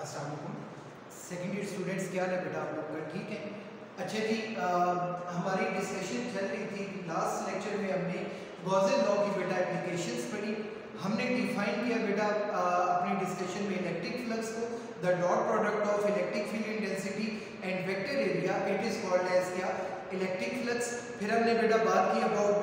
अस्सलाम वालेकुम। Second year students, क्या हाल है बेटा आप लोग का? ठीक है। अच्छा जी, हमारी डिस्कशन चल रही थी कि लास्ट लेक्चर में हमने गॉसेस लॉ की बेटा एप्लीकेशंस पढ़ी। हमने डिफाइन किया बेटा अपनी डिस्कशन में इलेक्ट्रिक फ्लक्स को, the dot product of electric field intensity and vector area, it is called as क्या? Electric flux. फिर हमने बेटा बात की अबाउट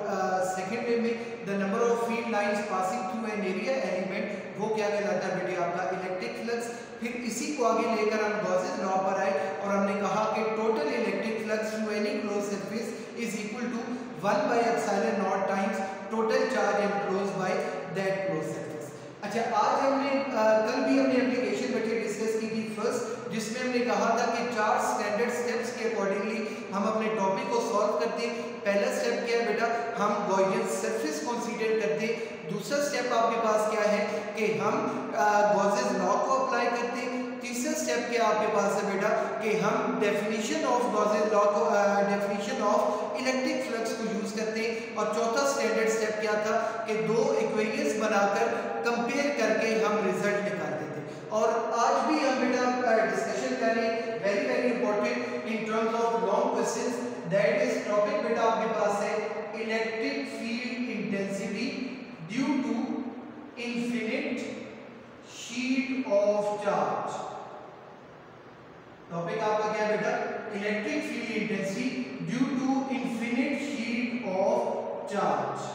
सेकेंड वे में the number of field lines passing through an area element, वो क्या कहलाता है बेटे? आपका इलेक्ट्रिक फ्लक्स। फिर इसी को आगे लेकर हम गॉसेस लॉ पर आए और हमने कहा कि total electric flux through any close surface is equal to 1 by epsilon naught times total charge enclosed by that close surface. अच्छा, आज हमने कल भी हमने एप्लीकेशन बेटे डिस्कस की थी फर्स्ट, जिसमें हमने कहा था कि 4 स्टैंडर्ड स्टेप्स के अकॉर्डिंगली हम अपने टॉपिक को सॉल्व करते। पहला स्टेप क्या है बेटा? हम गॉसियन सरफेस कंसीडर करते। दूसरा स्टेप आपके पास क्या है कि हम गॉसेस लॉ को अप्लाई करते। तीसरा स्टेप क्या आपके पास है बेटा कि हम डेफिनेशन ऑफ गॉसेस लॉ को, डेफिनेशन ऑफ इलेक्ट्रिक फ्लक्स को यूज करते। और चौथा स्टैंडर्ड स्टेप क्या था कि दो इक्वेशंस बनाकर कंपेयर करके हम रिजल्ट निकालते थे। और आज भी हम बेटा डिस्कशन करें very very important in terms of long questions. That is topic बेटा आपके पास है electric field intensity due to infinite sheet of charge. Topic आपका क्या है बेटा? Electric field intensity due to infinite sheet of charge.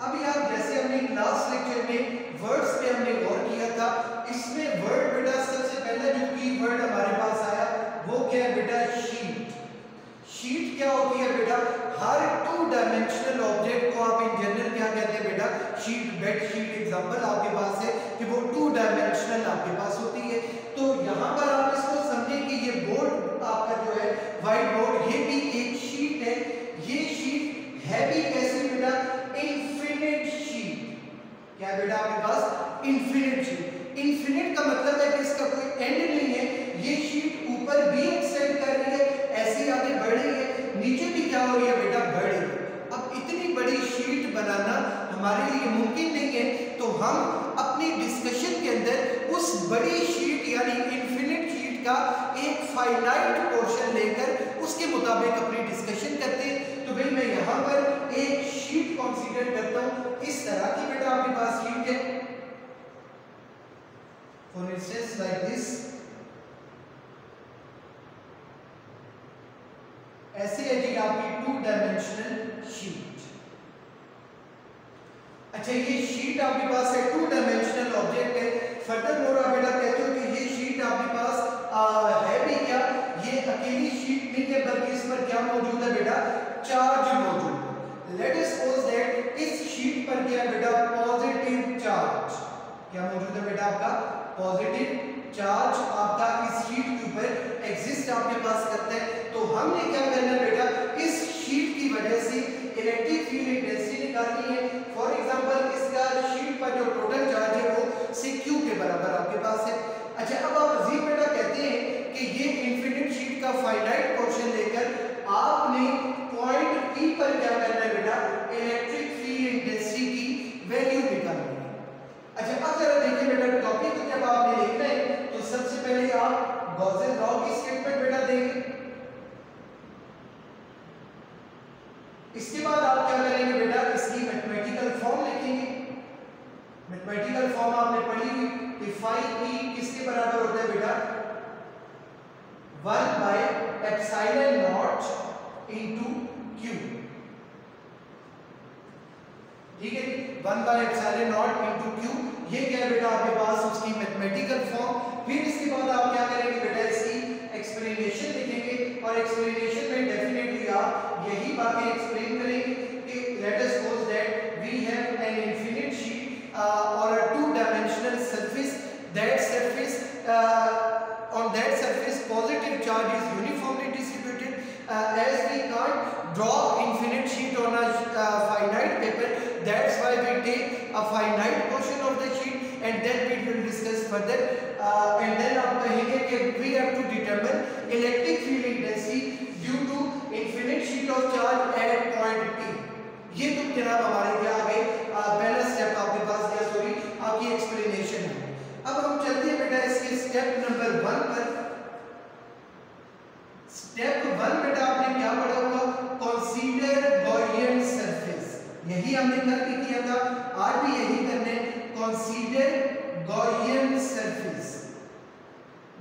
अब यार जैसे हमने लास्ट लेक्चर में वर्ड्स पे हमने गौर किया था, इसमें वर्ड बेटा सबसे पहले जो की वर्ड हमारे पास आया वो क्या है बेटा? शीट। शीट क्या होती है बेटा? हर 2 डायमेंशनल ऑब्जेक्ट को आप इन जनरल क्या कहते हैं बेटा? शीट। बेड शीट एग्जांपल आपके पास है कि वो 2 डायमेंशनल आपके पास होती है। तो यहाँ पर आप इसको समझें कि ये बोर्ड आपका जो है व्हाइट बोर्ड, ये भी एक शीट है। ये शीट है भी कैसे बेटा? Infinite sheet. क्या है बेटा आपके पास? Infinite sheet. इनफिनिट का मतलब है कि इसका कोई एंड नहीं है। ये शीट ऊपर भी एक्सटेंड कर रही है, ऐसे आगे बढ़ रही है, नीचे भी क्या हो रही है बेटा? बढ़ रही है। अब इतनी बड़ी शीट बनाना हमारे लिए मुमकिन नहीं है, तो हम अपनी डिस्कशन के अंदर उस बड़ी शीट यानी इनफिनिट शीट का एक फाइनाइट पोर्शन लेकर उसके मुताबिक अपनी डिस्कशन करते हैं। तो भाई मैं यहाँ पर एक शीट कंसीडर करता हूँ, इस तरह की बेटा आपके पास शीट है। फॉर इंस्टेंस लाइक दिस, ऐसे है जी आपकी 2 डायमेंशनल शीट। अच्छा, ये शीट आपके पास है 2 डायमेंशनल ऑब्जेक्ट है। फर्दर मोर आप बेटा कहते हो कि ये शीट आपके पास है भी क्या? ये अकेली शीट नहीं है, बल्कि इस पर क्या मौजूद है बेटा? चार्ज मौजूद है। लेट अस सपोज दैट इस शीट पर क्या है बेटा? Positive charge. क्या मौजूद है बेटा? आपका पॉजिटिव चार्ज आपका इस शीट के ऊपर एग्जिस्ट आपके पास करता है। तो हमने क्या करना है बेटा? इस शीट की वजह से इलेक्ट्रिक फील्ड इंटेंसिटी निकालनी है। फॉर एग्जांपल इसका शीट पर जो टोटल चार्ज है वो CQ के बराबर आपके पास है। अच्छा, अब आप मजीद बेटा कहते हैं कि ये इनफिनिट शीट का फाइनाइट पोर्शन लेकर आपने पॉइंट P पर क्या करना है बेटा? इलेक्ट्रिक फील्ड इंटेंसिटी की वैल्यू निकालनी है। अच्छा, अब जरा देखिए बेटा, टॉपिक को जब आपने लिखना है तो सबसे पहले आप गॉसेस लॉ की स्टेटमेंट बेटा देंगे। इसके बाद आप क्या करेंगे बेटा? इसकी मैथमेटिकल फॉर्म लिखेंगे। मैथमेटिकल फॉर्म आपने पढ़ी हुई कि phi E किसके बराबर होता है बेटा? 1 by epsilon naught into Q। ठीक है जी, 1 by epsilon naught into Q। ये क्या है बेटा आपके पास? उसकी मैथमेटिकल फॉर्म। फिर इसके बाद आप क्या करेंगे बेटा? इसकी एक्सप्लेनेशन लिखेंगे और एक्सप्लेनेशन में डेफिनेटली आप यही बातें एक्सप्लेन करेंगे कि let us suppose that we have an infinite sheet or a 2 dimensional surface. That surface on that surface positive charge is uniformly distributed. As we can't draw infinite sheet on a finite paper, that's why we take a finite portion of the sheet and then we will discuss further. And then आप कहेंगे कि we have to determine electric field intensity due to infinite sheet of charge at point P. ये तो जनाब हमारे क्या आ गए? पहला स्टेप आपके पास क्या? सॉरी, आपकी एक्सप्लेनेशन है। अब हम चलते हैं बेटा इसके स्टेप नंबर 1 पर। स्टेप 1 बेटा आपने क्या पढ़ा हुआ? Consider Gaussian surface. यही हमने कल भी किया था, आज भी यही करने। Consider Gaussian surface.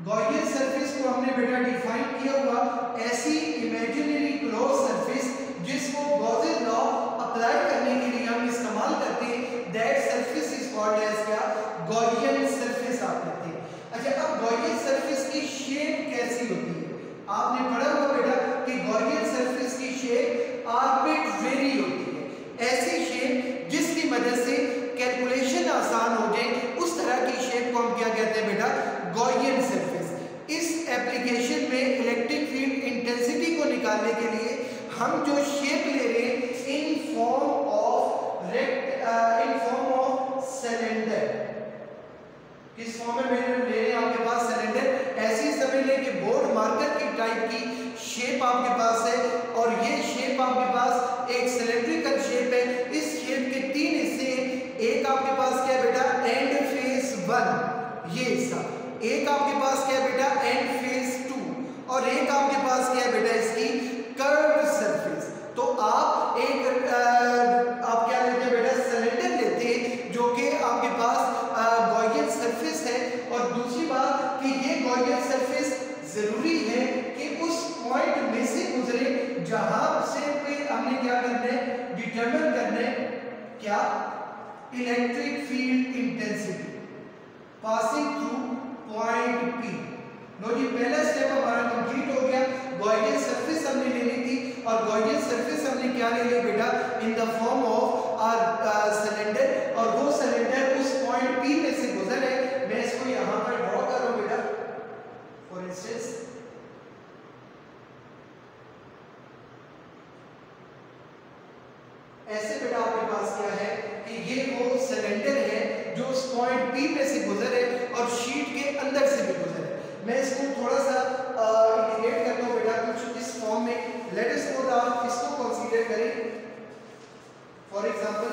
Gaussian surface को हमने बेटा डिफाइन किया हुआ ऐसी इमेजिनरी क्लोज सरफेस जिसको गॉसियन लॉ अप्लाई करने के लिए हम इस्तेमाल करते हैं। That surface is called as क्या? गॉसियन सरफेस आप कहते हैं। अच्छा, अब गॉसियन सरफेस की शेप कैसी होती है? आपने पढ़ा हुआ बेटा कि गॉसियन सरफेस की शेप आर्बिट्रेरी होती है। ऐसी शेप जिसकी मदद से कैलकुलेशन आसान हो जाए, उस तरह की शेप को हम क्या कहते हैं बेटा? Gaussian surface. इस एप्लीकेशन में इलेक्ट्रिक फील्ड इंटेंसिटी को निकालने के लिए हम जो शेप ले रहे हैं इन फॉर्म ऑफ सिलेंडर। किस फॉर्म में ले रहे हैं? आपके पास सिलेंडर। ऐसी समझ लें कि बोर्ड मार्कर की टाइप की शेप आपके पास है और ये शेप आपके पास एक सिलेंड्रिकल शेप है। इस शेप के 3 हिस्से हैं। एक आपके पास क्या है बेटा? एंड फेस 1, ये हिस्सा। एक आपके पास क्या है बेटा? And face 2। और एक आपके पास क्या है बेटा? इसकी कर्व्ड सरफेस। तो आप एक आप क्या लेते हैं बेटा? सिलेंडर लेते हैं जो कि आपके पास गॉसियन सरफेस है। और दूसरी बात कि ये गॉसियन सरफेस जरूरी है कि उस पॉइंट में से गुजरे जहां से पे हमने क्या करना है? डिटरमिन करना है क्या? Electric field intensity passing through point P। लो जी, पहला स्टेप हमारा कंप्लीट हो गया। गॉसियन सरफेस हमने ले ली थी और गॉसियन सरफेस हमने क्या ले लिया बेटा? In the form of our cylinder. और वो सिलेंडर उस पॉइंट P में से गुजर है। मैं इसको यहां पर ड्रॉ कर रहा हूं बेटा। फॉर इंस्टेंस ऐसे बेटा आपके पास क्या है कि ये वो सिलेंडर है जो उस पॉइंट P में से गुजर है और शीट के अंदर से भी गुजर है। मैं इसको थोड़ा सा इंडिकेट करता हूं बेटा कुछ इस फॉर्म में। लेट अस सपोज आप इसको कंसीडर करें। For example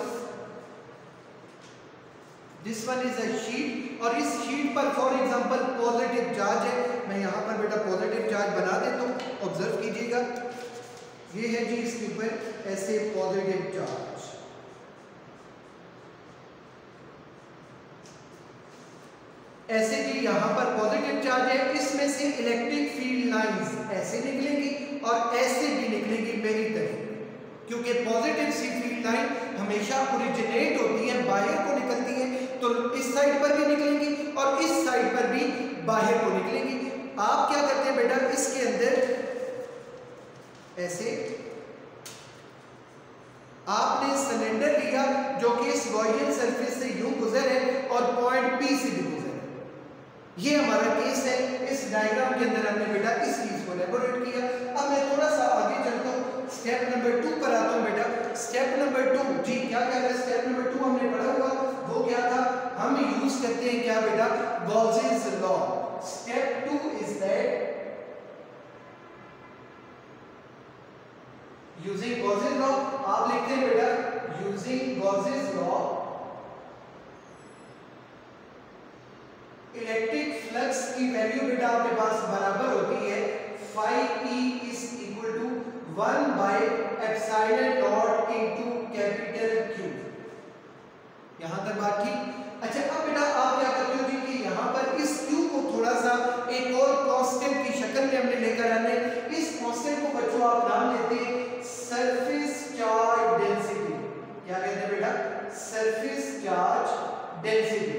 this one is a sheet और इस शीट पर फॉर एग्जांपल पॉजिटिव चार्ज है। मैं यहां पर बेटा पॉजिटिव चार्ज बना देता हूं। ऑब्जर्व कीजिएगा, ये है जी इसके ऊपर ऐसे पॉजिटिव चार्ज। ऐसे जी यहां पर पॉजिटिव चार्ज है। इसमें से इलेक्ट्रिक फील्ड लाइंस ऐसे निकलेंगी और ऐसे भी निकलेंगी मेरी तरफ, क्योंकि पॉजिटिव सी फील्ड लाइन हमेशा ओरिजिनेट होती है, बाहर को निकलती है। तो इस साइड पर भी निकलेंगी और इस साइड पर भी बाहर को निकलेंगी। आप क्या करते हैं बेटा? इसके अंदर ऐसे आपने सिलेंडर लिया जो कि इस गॉसियन सरफेस से यूं गुजर है और पॉइंट P से भी गुजर है। ये हमारा केस है। इस डायग्राम के अंदर हमने बेटा इस चीज को एलैबोरेट किया। अब मैं थोड़ा सा आगे चलता हूं, स्टेप नंबर 2 पर आता हूं बेटा। स्टेप नंबर 2 जी क्या कह रहा है? स्टेप नंबर 2 हमने पढ़ा हुआ, वो क्या था? हम यूज करते हैं क्या बेटा? Gaussian's law. Step 2 is that using Gaussian law. आप लिखते हैं बेटा using Gaussian law electric flux की वैल्यू बेटा आपके पास बराबर होती है phi E is equal to 1 by epsilon naught into capital Q। यहां तक बात ठीक? अच्छा, अब बेटा आप क्या करते हो जी कि यहां पर इस Q को थोड़ा सा एक और कांस्टेंट की शक्ल में हमने लेकर आने। इस कांस्टेंट को बच्चों आप नाम लेते हैं सरफेस चार्ज डेंसिटी। क्या कहते हैं बेटा? Surface charge density.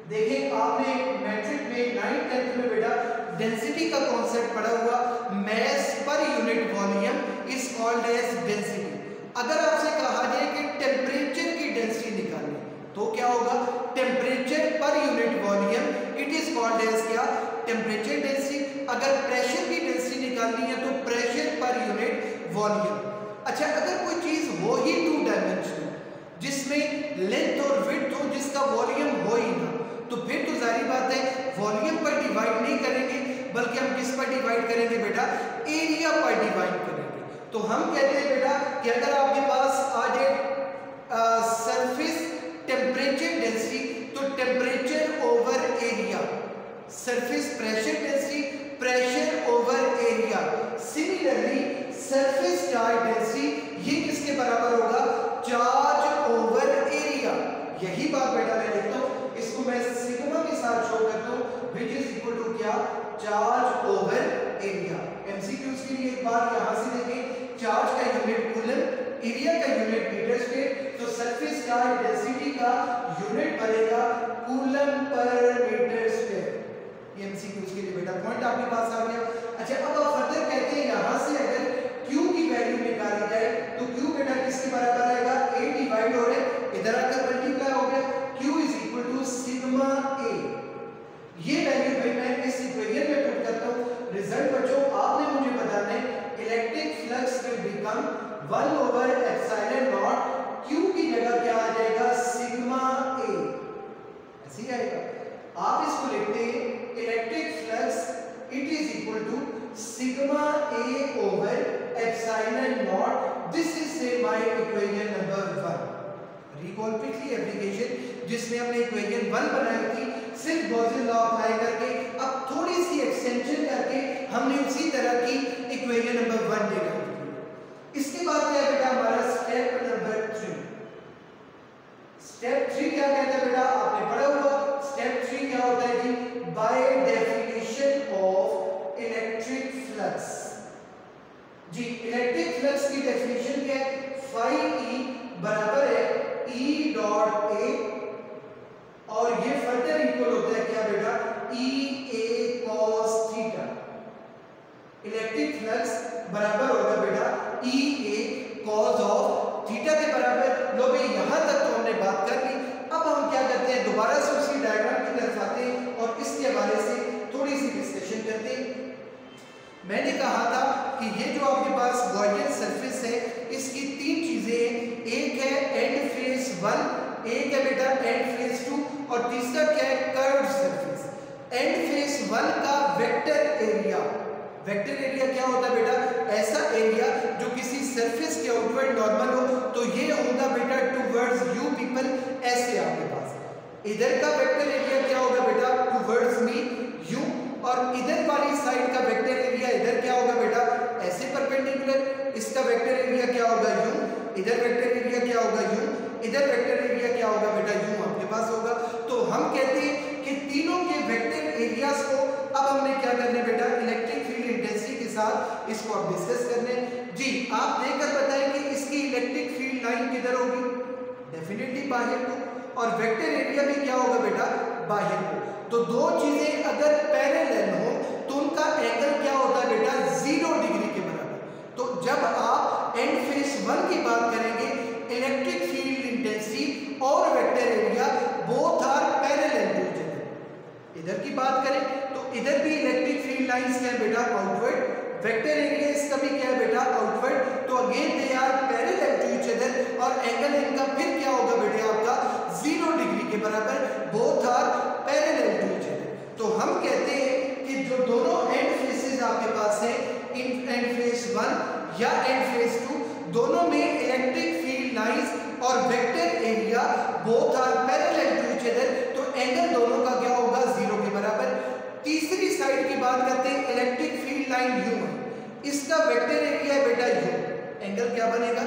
देखें आपने मैट्रिक में 9th 10th में बेटा डेंसिटी का कॉन्सेप्ट पढ़ा हुआ। Mass per unit volume is called as density. अगर आपसे कहा जाए कि टेम्परेचर की डेंसिटी निकालनी तो क्या होगा? Temperature per unit volume it is called as क्या? Temperature density. अगर प्रेशर की डेंसिटी निकालनी है तो प्रेशर पर यूनिट वॉल्यूम। अच्छा, अगर कोई चीज हो ही 2 डायमेंशनल जिसमें लेंथ और विड्थ हो, जिसका वॉल्यूम हो ही ना, तो फिर तो जाहिर बात है वॉल्यूम पर डिवाइड नहीं करेंगे, बल्कि हम किस पर डिवाइड करेंगे बेटा? एरिया पर डिवाइड करेंगे। तो हम कहते हैं बेटा कि अगर आपके पास आ जाए सरफेस टेम्परेचर डेंसिटी, तो टेम्परेचर ओवर आपके पास आ गया। अच्छा, अब आप फर्दर कहते हैं यहाँ से अगर Q की वैल्यू निकाली जाए तो Q बेटा किसके बराबर आएगा, A डिवाइड हो रहा है, इधर आकर मल्टीप्लाई हो गया, Q is equal to sigma A। ये वैल्यू भाई मैं इस इक्वेशन में पुट करता हूँ। रिजल्ट बच्चों आपने मुझे बताना है electric flux will become 1 over epsilon not, Q की जगह क्या आ जाएगा, सिग्मा A, ऐसे ही आएगा। आप इसको लिखते हैं electric flux it is equal to sigma A over epsilon naught. This is say my equation number 1। Recall quickly application जिसमें हमने इक्वेशन 1 बनाई थी, सिर्फ गॉसियन लॉ अप्लाई करके, अब थोड़ी सी एक्सटेंशन करके हमने उसी तरह की इक्वेशन नंबर 1 देखा। इसके बाद क्या है बेटा हमारा स्टेप नंबर 3। स्टेप 3 क्या कहता है बेटा, आपने पढ़ा होगा। स्टेप 3 क्या होता है जी, by definition of electric flux. जी इलेक्ट्रिक फ्लक्स की डेफिनेशन क्या है, फाई ई बराबर है E डॉट A, और ये फर्दर इक्वल होता है क्या बेटा, EA cos theta. Electric flux बराबर होगा बेटा EA cos ऑफ थीटा के बराबर। लो भाई यहां तक तो हमने बात कर ली। अब हम क्या करते हैं, दोबारा से उसी डायग्राम की तरफ आते हैं और इसके हवाले से थोड़ी सी डिस्कशन करते हैं। मैंने कहा था कि ये जो आपके पास गॉसियन सरफेस है इसकी 3 चीजें हैं। एक है एंड फेस 1, एक है बेटा एंड फेस 2, और तीसरा क्या है, कर्व्ड सरफेस। एंड फेस 1 का वेक्टर एरिया, वेक्टर एरिया क्या होता है बेटा, ऐसा एरिया जो किसी सरफेस के आउटवर्ड नॉर्मल हो, तो ये होगा बेटा टुवर्ड्स यू पीपल, ऐसे आपके पास। इधर का वेक्टर एरिया क्या होगा बेटा, टुवर्ड्स मी यू, और इधर वाली साइड का वेक्टर एरिया इधर क्या होगा बेटा, ऐसे परपेंडिकुलर। इसका वेक्टर एरिया क्या होगा यू, इधर वेक्टर एरिया क्या होगा यू, इधर वेक्टर एरिया क्या होगा बेटा यू आपके पास होगा। तो हम कहते हैं कि तीनों के वेक्टर एरियाज को अब हमने क्या करने बेटा, इलेक्ट्रिक फील्ड इंटेंसिटी के साथ इसको अब डिस्कस करने। जी आप देखकर बताएं कि इसकी इलेक्ट्रिक फील्ड लाइन किधर होगी, डेफिनेटली बाहर को, और वेक्टर एरिया भी क्या होगा बेटा, बाहर को। तो दो चीजें अगर पैरेलल हो तो उनका एंगल क्या होता है बेटा, 0 डिग्री के बराबर। तो जब आप एंड फेस 1 की बात करेंगे, इलेक्ट्रिक फील्ड इंटेंसिटी और vector area both are parallel to each other. इधर की बात करें तो इधर भी इलेक्ट्रिक फील्ड लाइंस क्या है बेटा, आउटवर्ड, वेक्टर एरिया इसका भी क्या है बेटा, आउटवर्ड। तो again they are parallel to each other, और एंगल इनका फिर क्या होगा बेटे आपका 0 डिग्री के बराबर, both are parallel to each other. तो हम कहते हैं कि जो दोनों एंड फेसेस आपके पास है, एंड फेस 1 या एंड फेस 2, दोनों में इलेक्ट्रिक फील्ड लाइंस और vector area both are parallel to each other, तो एंगल दोनों का क्या होगा, 0 के बराबर। तीसरी साइड की बात करते हैं, इलेक्ट्रिक फील्ड लाइन यू है, इसका वेक्टर एरिया है बेटा यू, एंगल क्या बनेगा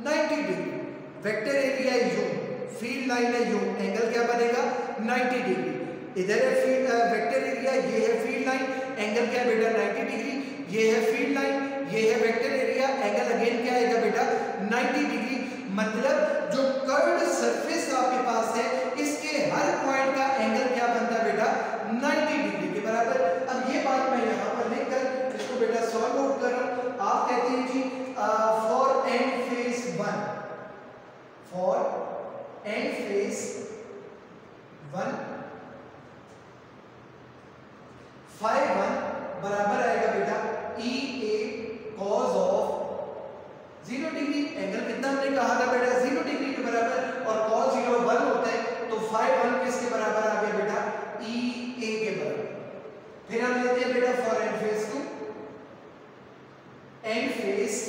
90 डिग्री। वेक्टर एरिया है यू, फील्ड लाइन है यू, एंगल क्या बनेगा 90 डिग्री। इधर है फील्ड वेक्टर एरिया, ये है फील्ड लाइन, एंगल क्या है बेटा 90 डिग्री। ये है फील्ड लाइन, ये है वेक्टर एरिया, एंगल अगेन क्या आएगा बेटा 90 डिग्री। मतलब जो कर्व्ड सरफेस आपके पास है इसके हर पॉइंट का एंगल क्या बनता है बेटा 90 डिग्री के बराबर। अब ये बात मैं यहाँ पर लिखकर इसको बेटा सॉल्व आउट कर रहा हूँ। आप कहते हैं जी for end face 1, for end face 1 phi 1 बराबर आएगा बेटा EA cos of 0 degree. Angle कितना हमने कहा था बेटा 0 डिग्री के बराबर, और cos 0 1 होता है, तो फाई 1 किसके बराबर आ गया बेटा EA के बराबर। फिर हम लेते हैं बेटा for end face 2, and face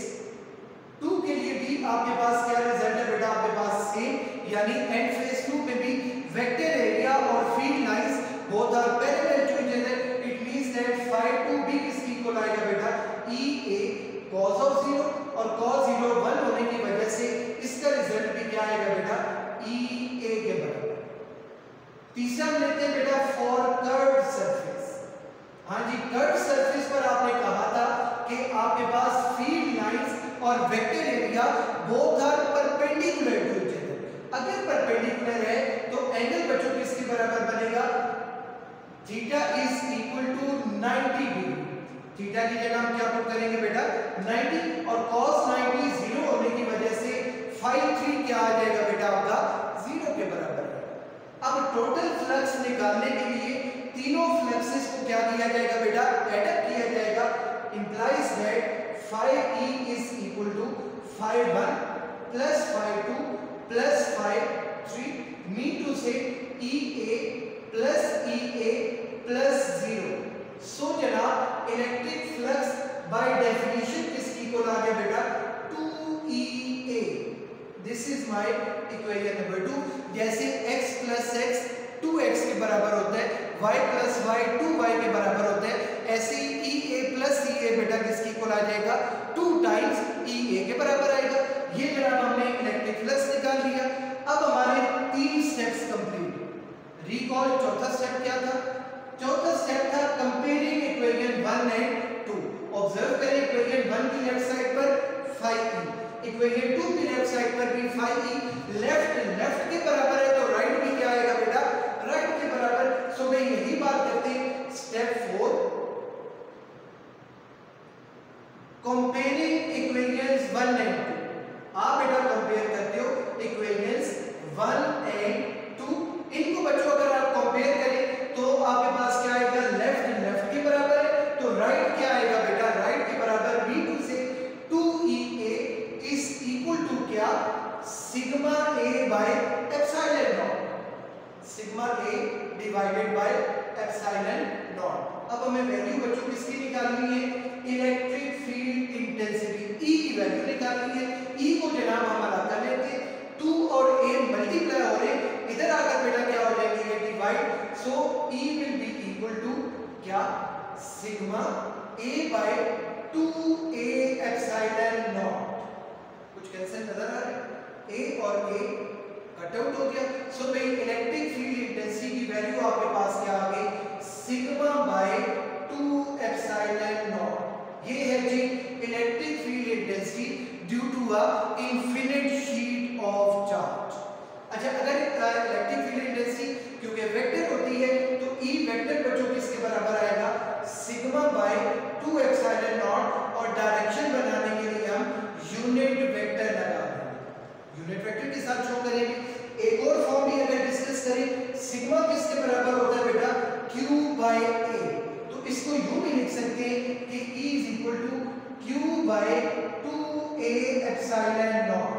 2 के लिए भी आपके पास क्या रिजल्ट है बेटा, आपके पास सेम, यानी एंड फेस 2 में भी वेक्टर एरिया और field lines both are parallel to each other. It means that phi 2 भी किसकी इक्वल आएगा बेटा EA cos ऑफ 0, और cos 0 1 होने की वजह से इसका रिजल्ट भी क्या आएगा बेटा EA के बराबर। तीसरा हम लेते हैं बेटा फॉर कर्व्ड सरफेस। हाँ जी, कर्व्ड सरफेस पर आपने कहा था कि आपके पास फील्ड लाइंस और vector area both are perpendicular to each other. अगर परपेंडिकुलर है तो एंगल बच्चों किसके बराबर बनेगा, theta is equal to 90 degree. Theta की जगह हम क्या पुट करेंगे बेटा 90, और cos 90 0 होने की वजह से phi 3 क्या आ जाएगा बेटा आपका 0 के बराबर है। अब टोटल फ्लक्स निकालने के लिए तीनों फ्लक्सेस को क्या किया जाएगा बेटा एडअप किया जाएगा, implies that phi e is equal to phi 1 plus phi 2 plus phi 3, mean to say EA plus EA plus 0। सो जनाब इलेक्ट्रिक फ्लक्स बाय डेफिनेशन किसकी को आ गया बेटा 2EA। This is my equation number 2। जैसे x plus x 2x के बराबर होता है, y plus y 2y के बराबर होता है, ऐसे ही EA plus EA बेटा किसकी को आ जाएगा 2 times EA के बराबर आएगा। ये जनाब हमने इलेक्ट्रिक फ्लक्स निकाल लिया। अब हमारे 3 स्टेप्स कंप्लीट। रिकॉल चौथा स्टेप क्या था, चौथा स्टेप था कंपेयरिंग इक्वेशन 1 एंड 2। ऑब्जर्व करें इक्वेशन 1 की लेफ्ट साइड पर phi e, इक्वेशन 2 की लेफ्ट साइड पर भी phi e। लेफ्ट के बराबर है तो राइट भी क्या आएगा बेटा राइट के बराबर। सो मैं यही बात करते हैं स्टेप 4 कंपेयरिंग इक्वेशंस 1 एंड 2। आप बेटा कंपेयर करते हो इक्वेशंस 1 एंड 2। इनको बच्चों अगर आप कंपेयर करें तो आपके पास क्या आएगा लेफ्ट के बराबर है तो राइट क्या आएगा बेटा राइट के बराबर। b2 से 2EA इज इक्वल टू क्या sigma a by epsilon naught, sigma a divided by epsilon not. अब हमें वैल्यू बच्चों किसकी निकालनी है इलेक्ट्रिक फील्ड इंटेंसिटी E की वैल्यू निकालनी है। E को जनाब हम अलग कर लेते हैं, 2 और a मल्टीप्लाई हो रहे हैं, इधर आकर बेटा क्या हो जाएगी ये divide. So E will be equal to क्या sigma a by 2a epsilon naught. कुछ कैंसिल नजर आ रहा है, a और a कट आउट हो गया। सो भाई इलेक्ट्रिक फील्ड इंटेंसिटी की वैल्यू आपके पास क्या आ गई सिग्मा बाय 2 एप्सिलॉन नॉट। ये है जी electric field intensity due to a infinite sheet of charge. अच्छा अगर इलेक्ट्रिक फील्ड इंटेंसिटी क्योंकि वेक्टर होती है तो E वेक्टर बच्चों किसके बराबर आएगा सिग्मा बाय 2 एप्सिलॉन नॉट। और डायरेक्शन बनाने के लिए हम यूनिट वेक्टर लगा देंगे, यूनिट वेक्टर के साथ शो करेंगे। एक और फॉर्म भी अगर डिस्कस करें सिग्मा किसके बराबर होता है बेटा Q बाय A। तो इसको यूं भी लिख सकते हैं कि E is equal to Q by 2A epsilon naught.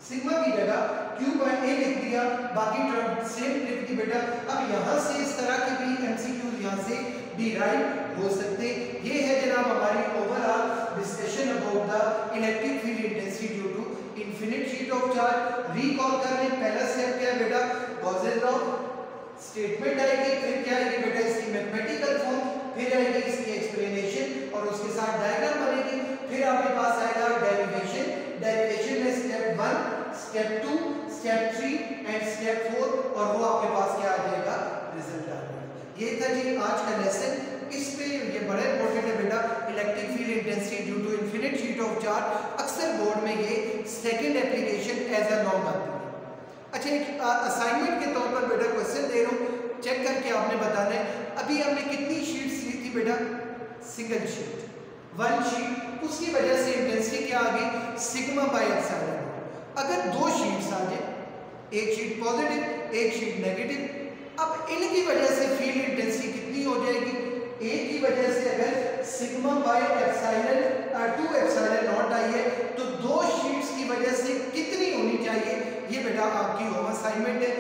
Sigma की जगह Q बाय A लिख दिया, बाकी टर्म सेम लिख दी बेटा। अब यहाँ से इस तरह के भी MCQ यहाँ से डिराइव हो सकते। ये है जनाब हमारी overall discussion about the electric field intensity due to infinite sheet of charge. Recall कर लें पहला स्टेप क्या है बेटा गॉसेस लॉ, स्टेटमेंट आएगी, फिर क्या आएगी बेटा इसकी मैथमेटिकल फॉर्म, फिर आएगी इसकी एक्सप्लेनेशन और उसके साथ डायग्राम बनेगी, फिर आपके पास आएगा डेरिवेशन। डेरिवेशन में step 1 step 2 step 3 and step 4 और वो आपके पास क्या आ जाएगा रिजल्ट आ जाएगा। ये था जी आज का लेसन। इस पे ये बड़ा इंपॉर्टेंट है बेटा electric field intensity due to infinite sheet of charge. अक्सर बोर्ड में ये second application as a long आती है। अच्छा एक असाइनमेंट के तौर पर बेटा क्वेश्चन दे रहा हूँ, चेक करके आपने बताना है। अभी हमने कितनी शीट्स ली थी बेटा सिंगल शीट 1 शीट, उसकी वजह से इंटेंसिटी क्या आ गई सिग्मा बाय एप्सिलॉन। अगर 2 शीट्स आ जाए, एक शीट पॉजिटिव एक शीट नेगेटिव, अब इनकी वजह से फील्ड इंटेंसिटी कितनी हो जाएगी, एक की वजह से अगर sigma by epsilon 2 epsilon naught आई है तो 2 शीट्स की वजह से कितनी होनी चाहिए, ये बेटा आपकी होम असाइनमेंट है।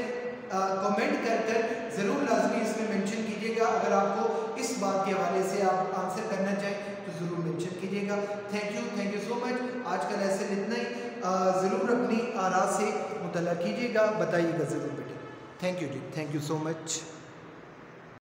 कमेंट कर ज़रूर लाजमी इसमें मेंशन कीजिएगा। अगर आपको इस बात के हवाले से आप आंसर करना चाहें तो ज़रूर मेंशन कीजिएगा। Thank you so much. आज का लेसन इतना ही। ज़रूर अपनी आरा से मुतल्ला कीजिएगा, बताइएगा ज़रूर बेटे। थैंक यू जी, थैंक यू सो मच।